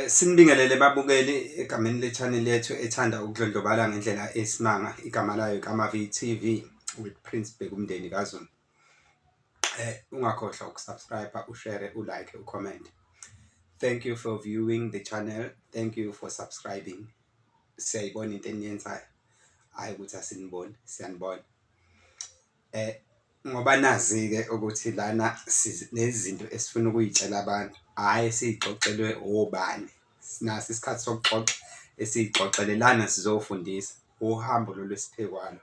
Sinibingelele babukeli egameni le-channel yethu ethanda ukudlondlobala ngendlela esimanga. Igama layo Kamavi TV with Prince Bheki kaZulu. Ungakhohlwa ukusubscribe, ushare, ulike, ucomment. Thank you for viewing the channel. Thank you for subscribing. Siyayibona into eniyenzayo. Hayi ukuthi asiniboni, siyanibona. Ngoba nazi-ke ukuthi lana nezinto esifuna ukuyitshela abantu, hhayi siyixoxelwe obani. Sinaso isikhathi sokuxoxa esiyixoxele lana sizofundisa uhambo lolu esiphekwalo.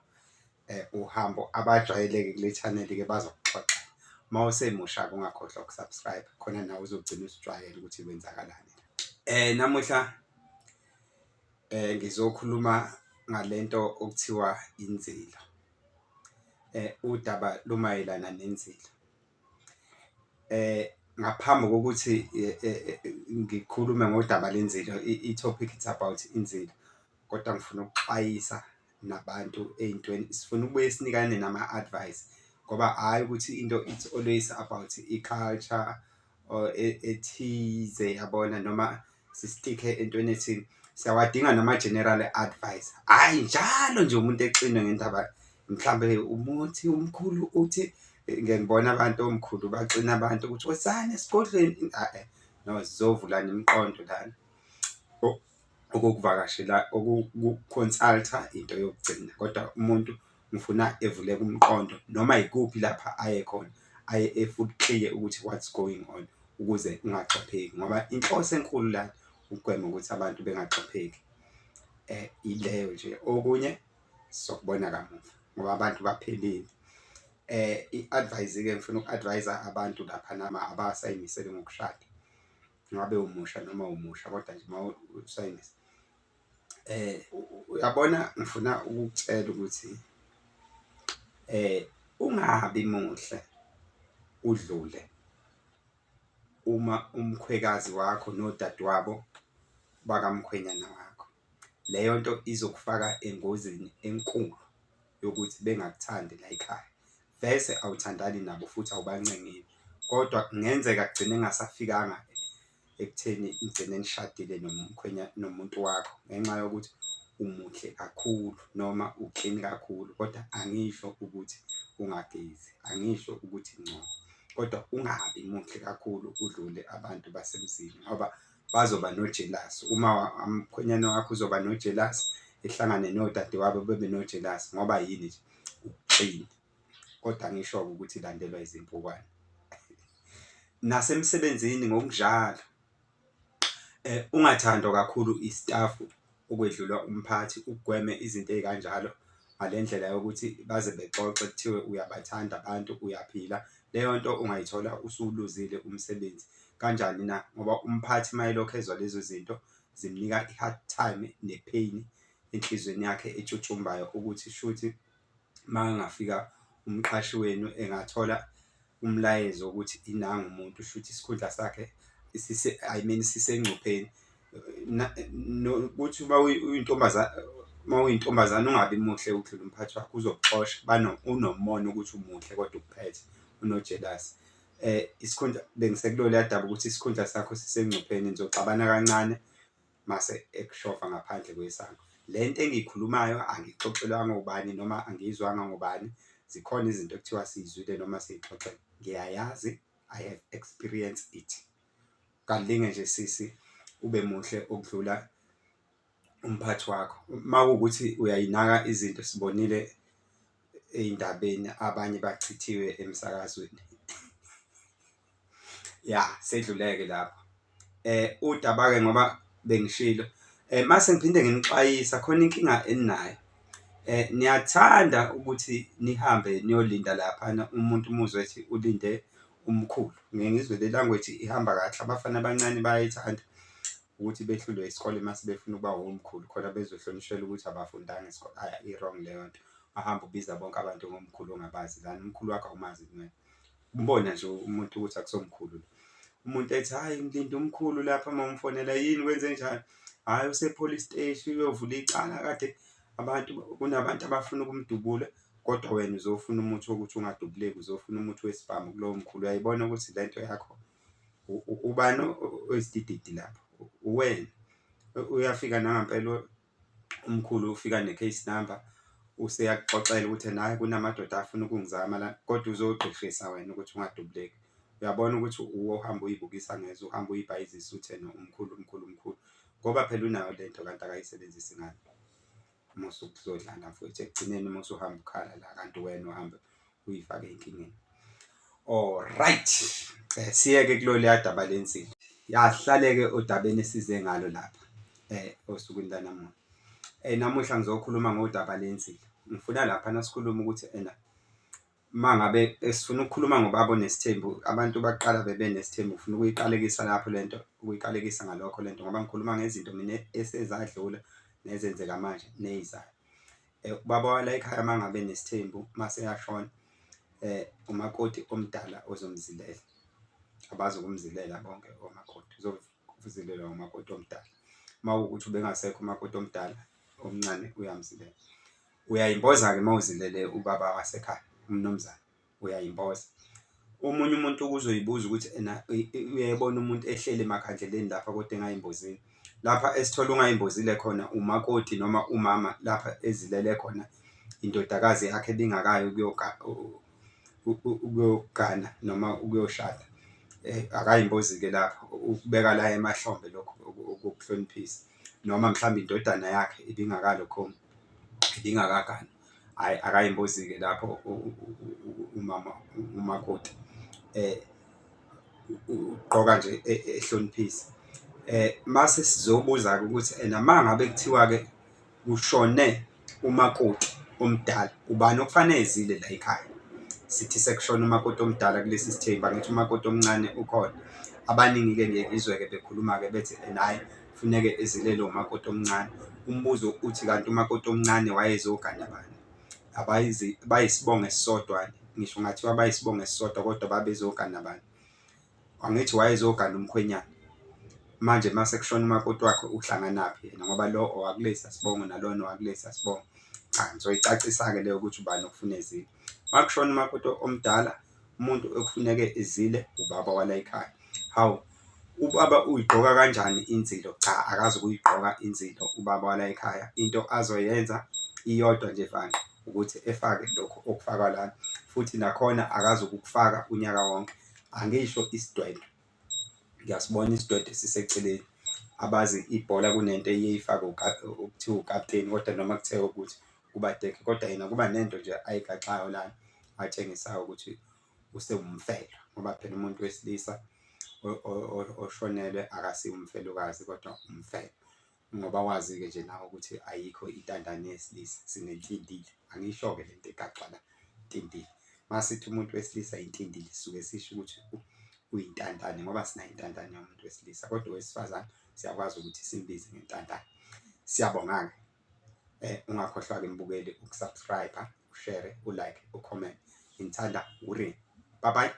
Uhambo abajwayeleke kule channel-ke bazokuxoxa. Uma usemusha-ke ungakhohlwa ukusubscribe khona nawe uzogcina usijwayele ukuthi kwenzakalani. Namuhla ngizokhuluma ngalento okuthiwa inzilo. Udaba lumayelana nenzilo. Ngaphambi kokuthi ngikhulume ngodaba lenzilo, i-topic it's about inzilo, kodwa ngifuna ukuxwayisa nabantu ey'ntweni, sifuna ukubuye sinikane nama-advice ngoba hhayi ukuthi into it's always about i-culture or ethize, yabona, noma sistikhe entweni ethile. Siyawadinga nama-general advice, hhayi njalo nje umuntu exinwe ngendaba mhlambe umuthi umkhulu uthi. Ngiyakubona abantu omkhulu bacina abantu ukuthi wesane esigodlweni. No, sizovulana imiqondo lana. Ukukuvakashela, ukukonsaltha into yokugcina, kodwa umuntu ngifuna evuleke umqondo noma yikuphi lapha aye khona, aye futhi clear ukuthi what's going on ukuze ungaxopheki, ngoba inhloso enkulu lana ukugwema ukuthi abantu bengaxopheki. Ileyo nje, okunye sokubona kamuva ngoba abantu baphelile. I-advice-ke ngifuna uku-advise-a abantu lapha nama abasayimisele ngokushada, ngabe umusha noma umusha, kodwa nje uma usayimisa. Uyabona, ngifuna ukukutshela ukuthi ungabi muhle udlule uma umkhwekazi wakho nodadewabo bakamkhwenyana wakho. Leyo nto izokufaka engozini enkulu yokuthi bengakuthandi la ekhaya, vese awuthandani nabo futhi awubancengile, kodwa kungenzeka kugcine engasafikanga ekutheni nigcine nishadile nomuntu wakho ngenxa yokuthi umuhle kakhulu noma uklini kakhulu. Kodwa angisho ukuthi ungagezi, angisho ukuthi ngcono, kodwa ungabi muhle kakhulu udlule abantu basemzini ngoba bazoba nojelasi. Uma umkhwenyana wakho uzoba nojelasi, ehlangane nodadewabo bebe nojelasi ngoba yini nje? Ukuklina. Kodwa angisho-ke ukuthi landelwa izimpukane. Nasemsebenzini ngokunjalo, ungathandwa kakhulu istafu ukwedlula umphathi, ugweme izinto ey'kanjalo ngale ndlela yokuthi baze bexoxe kuthiwe uyabathanda abantu, uyaphila. Leyo nto ungayithola usuluzile umsebenzi. Kanjani na? Ngoba umphathi uma elokhu ezwa lezo zinto zimnika i-hard time ne-pain enhlizweni yakhe etshutshumbayo, ukuthi shuthi uma engafika umqashi wenu engathola umlayezo ukuthi inanga umuntu shuthi isikhundla sakhe sisengcupheni. Ukuthi uma uyintombazane ungabi muhle udlule umphathi wakho, uzokuxosha. Unomona ukuthi umuhle kodwa ukuphethe, unojelasi. Isikhundla bengisekuloya daba ukuthi isikhundla sakho sisengcupheni, nizoxabana kancane mase ekushofa ngaphandle kwesango. Le nto engiyikhulumayo angixoxelwanga ubani noma angiyizwanga ngobani. Zikhona izinto ekuthiwa siyizwile noma siyixoxele. Ngiyayazi, I have experienced it. Kalinge nje sisi ube muhle ukudlula umphathi wakho. Uma kuwukuthi uyayinaka izinto, sibonile ey'ndabeni abanye bachithiwe emsakazweni. Ya, sedluleke lapho. Udaba-ke ngoba bengishilo, mase ngiphinde nginixwayisa khona inkinga eninayo. Niyathanda ukuthi nihambe niyolinda laphana, umuntu umuzwe ethi ulinde umkhulu. Ngeke ngizwe le language ihamba kahle. Abafana abancane bayayithanda ukuthi behlulwe isikole mase befuna ukuba omkhulu khona bezohlonishela ukuthi abafundanga isikole. I-wrong leyo nto. Ahamba ubiza bonke abantu ngomkhulu ongabazi. Lana umkhulu wakho awumazi kumele umbona nje umuntu ukuthi akusomkhulu. Umuntu ethi hhayi ngilinde umkhulu lapha, uma umfonela yini kwenze njani? Hhayi use-police station uyovula icala, kade kunabantu abafuna ukumdubula, kodwa wena uzofuna umuthi wokuthi ungadubuleki, uzofuna umuthi wesibhamu kulowo mkhulu. Uyayibona ukuthi lento yakho ubani oyisidididi lapho? uwena. Uyafika nangampela umkhulu ufika ne-case number useyakuxoxela ukuthi naye kunamadoda afuna ukungizama la, kodwa uzogqishisa wena ukuthi ungadubuleki. Uyabona ukuthi uwohamba uyibukisa ngezwe, uhamba uyibhayizisa uthena umkhulu, ngoba phela unayo lento kanti akayisebenzisi ngani. Mose ukuzodlala mfowethu, ekugcineni mose uhamba ukhala la kanti wena uhambe uyifake ey'nkingeni. Alright, siye-ke kuloliya daba lensilo. Yahlale-ke odabeni esize ngalo lapha osukwini lanamuhla. Namuhla ngizokhuluma ngodaba lensilo. Ngifuna lapha sikhuluma ukuthi mangabe sifuna ukukhuluma ngobaba onesithembu, abantu baqala bebenesithembu, ufuna ukuyiqalekisa lapho lento, ukuyiqalekisa ngalokho lento ngoba ngikhuluma ngezinto mina esezadlula nezenzeka manje neyizayo. Ubaba wala ekhaya mangabe nesithembu mase yashona, umakoti omdala ozomzilela. Abazi ukumzilela bonke omakoti, uzozilelwa umakoti omdala. Mawukuthi ubengasekho umakoti omdala, omncane uyamzilela. Uyayimboza-ke mawuzilele ubaba wasekhaya, umnumzane, uyayimboza. Omunye umuntu uzoyibuza ukuthi uyayibona umuntu ehleli emakhandleleni lapha kodwa engayimbozile. Lapha esithola ungayimbozile khona umakoti noma umama lapha ezilele khona indodakazi yakhe ebingakayo ukuyogana noma ukuyoshada. Akayimbozi-ke lapho, ukubeka la emahlombe lokho ukuhloniphisa. Noma mhlawumbe indodana yakhe ibingakagani. Hhayi, akayimbozi-ke lapho umakoti. Ugqoka nje ehloniphisa. Mase sizobuza-ke ukuthi mangabe kuthiwa-ke kushone umakoti omdala, ubani okufanele ezile la ekhaya? Sithi sekushona umakoti omdala kulesi sithembu, angithi umakoti omncane ukhona. Abaningi-ke ngiyeke ngizwe-ke bekhuluma-ke bethi hhayi kufuneke ezilele umakoti omncane. Umbuzo uthi kanti umakoti omncane wayezogana bani? Bayisibongo esisodwa, ngisho kungathiwa bayisibongo esisodwa kodwa babezogana bani? Angithi wayezogana umkhwenyana. Manje mase kushona umakoti wakhe uhlanganaphi yena ngoba lo owakulesi sibongo nalona owakulesi sibongo. Cha, ngizoyicacisa-ke leyo ukuthi ubani okufuna ezile. Makushona umakoti omdala, umuntu ekufuneke ezile ubaba wala ekhaya. Hawu, ubaba uyigqoka kanjani inzilo? Cha, akazi ukuyigqoka inzilo ubaba wala ekhaya. Into azoyenza iyodwa nje vana ukuthi efake lokhu okufakwa lana, futhi nakhona akazi ukukufaka unyaka wonke. Angisho isidwedwe, ngiyasibona isidwedwe siseceleni. Abazi ibhola kunento eyifake okuthiwa ukapteni, kodwa noma kuthiwa ukuthi kubadekhe, kodwa yena kuba nento nje ayigaxayo lana atshengisayo ukuthi usewumfelo, ngoba phela umuntu wesilisa oshonelwe akasiwo umfelokazi kodwa umfelo. Ngoba wazi-ke nje nawe ukuthi ayikho intandane yesilisa, sinentindile. Angisho-ke lento egaxwa la, intindile. Masithi umuntu wesilisa intindile sisuke sisho ukuthi uyintandane ngoba sinayo intandane yomuntu wesilisa, kodwa owesifazane siyakwazi ukuthi simbize ngentandane. Siyabonga-ke. Ungakhohlwa-ke mbukeli ukusubscribe-a, ushare, ulike, ucomment. Ngithanda uRini. Bye bye.